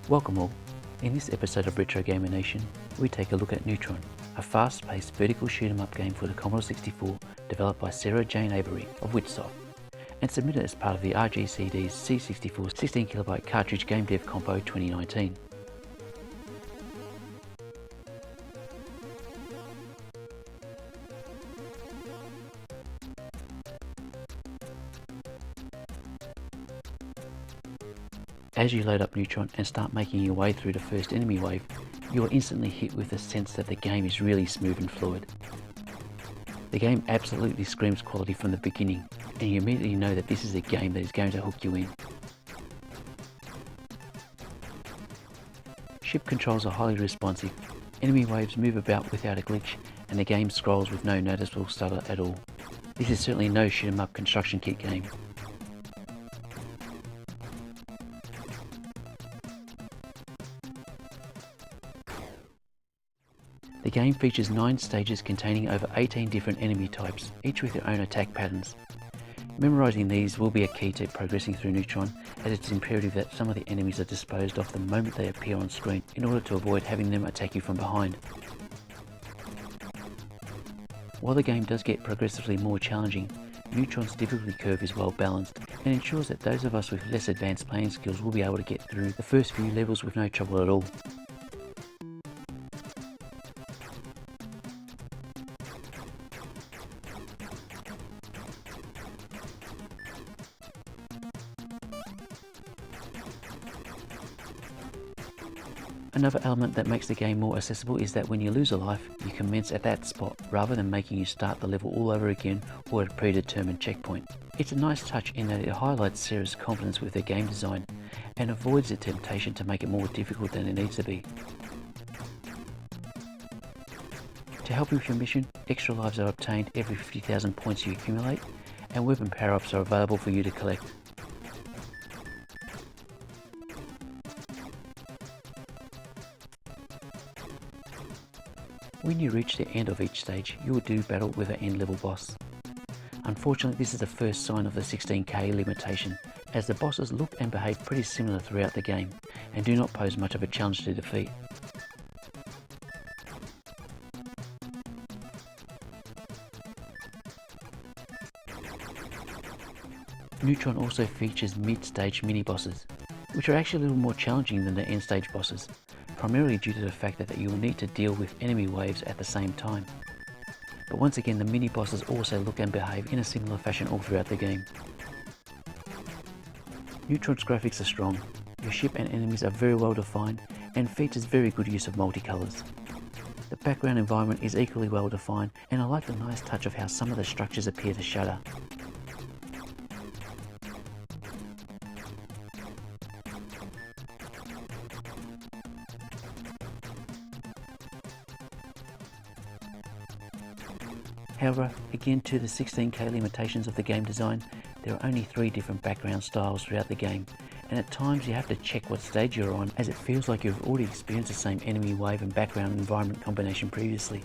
Welcome all. In this episode of Retro Gamer Nation, we take a look at Neutron, a fast-paced vertical shoot-'em-up game for the Commodore 64 developed by Sarah Jane Avory of Whitsoft and submitted as part of the RGCD's C64 16KB cartridge Game Dev Compo 2019. As you load up Neutron and start making your way through the first enemy wave, you are instantly hit with the sense that the game is really smooth and fluid. The game absolutely screams quality from the beginning, and you immediately know that this is a game that is going to hook you in. Ship controls are highly responsive, enemy waves move about without a glitch, and the game scrolls with no noticeable stutter at all. This is certainly no shoot-'em-up construction kit game. The game features 9 stages containing over 18 different enemy types, each with their own attack patterns. Memorising these will be a key to progressing through Neutron, as it's imperative that some of the enemies are disposed of the moment they appear on screen in order to avoid having them attack you from behind. While the game does get progressively more challenging, Neutron's difficulty curve is well balanced and ensures that those of us with less advanced playing skills will be able to get through the first few levels with no trouble at all. Another element that makes the game more accessible is that when you lose a life, you commence at that spot rather than making you start the level all over again or at a predetermined checkpoint. It's a nice touch in that it highlights Sarah's confidence with her game design and avoids the temptation to make it more difficult than it needs to be. To help you with your mission, extra lives are obtained every 50,000 points you accumulate, and weapon power-ups are available for you to collect. When you reach the end of each stage, you will do battle with an end level boss. Unfortunately, this is the first sign of the 16K limitation, as the bosses look and behave pretty similar throughout the game, and do not pose much of a challenge to defeat. Neutron also features mid-stage mini-bosses, which are actually a little more challenging than the end-stage bosses, primarily due to the fact that you will need to deal with enemy waves at the same time. But once again, the mini-bosses also look and behave in a similar fashion all throughout the game. Neutron's graphics are strong, your ship and enemies are very well defined, and features very good use of multicolours. The background environment is equally well defined, and I like the nice touch of how some of the structures appear to shudder. However, again to the 16K limitations of the game design, there are only 3 different background styles throughout the game, and at times you have to check what stage you're on, as it feels like you've already experienced the same enemy wave and background environment combination previously.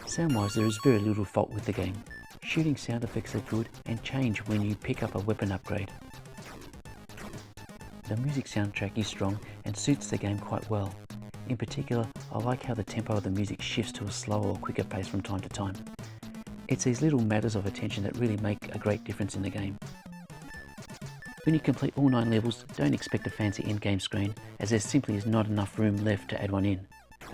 Sound-wise, there is very little fault with the game. Shooting sound effects are good and change when you pick up a weapon upgrade. The music soundtrack is strong and suits the game quite well. In particular, I like how the tempo of the music shifts to a slower or quicker pace from time to time. It's these little matters of attention that really make a great difference in the game. When you complete all 9 levels, don't expect a fancy endgame screen, as there simply is not enough room left to add one in.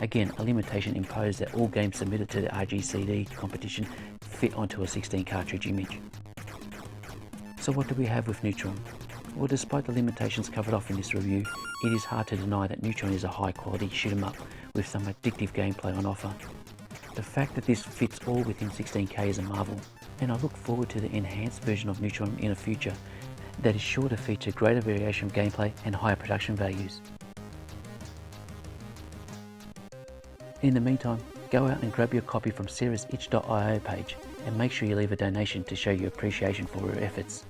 Again, a limitation imposed that all games submitted to the RGCD competition fit onto a 16 cartridge image. So what do we have with Neutron? Well, despite the limitations covered off in this review, it is hard to deny that Neutron is a high quality shoot-'em-up with some addictive gameplay on offer. The fact that this fits all within 16K is a marvel, and I look forward to the enhanced version of Neutron in the future that is sure to feature greater variation of gameplay and higher production values. In the meantime, go out and grab your copy from Sarah's itch.io page and make sure you leave a donation to show your appreciation for her efforts.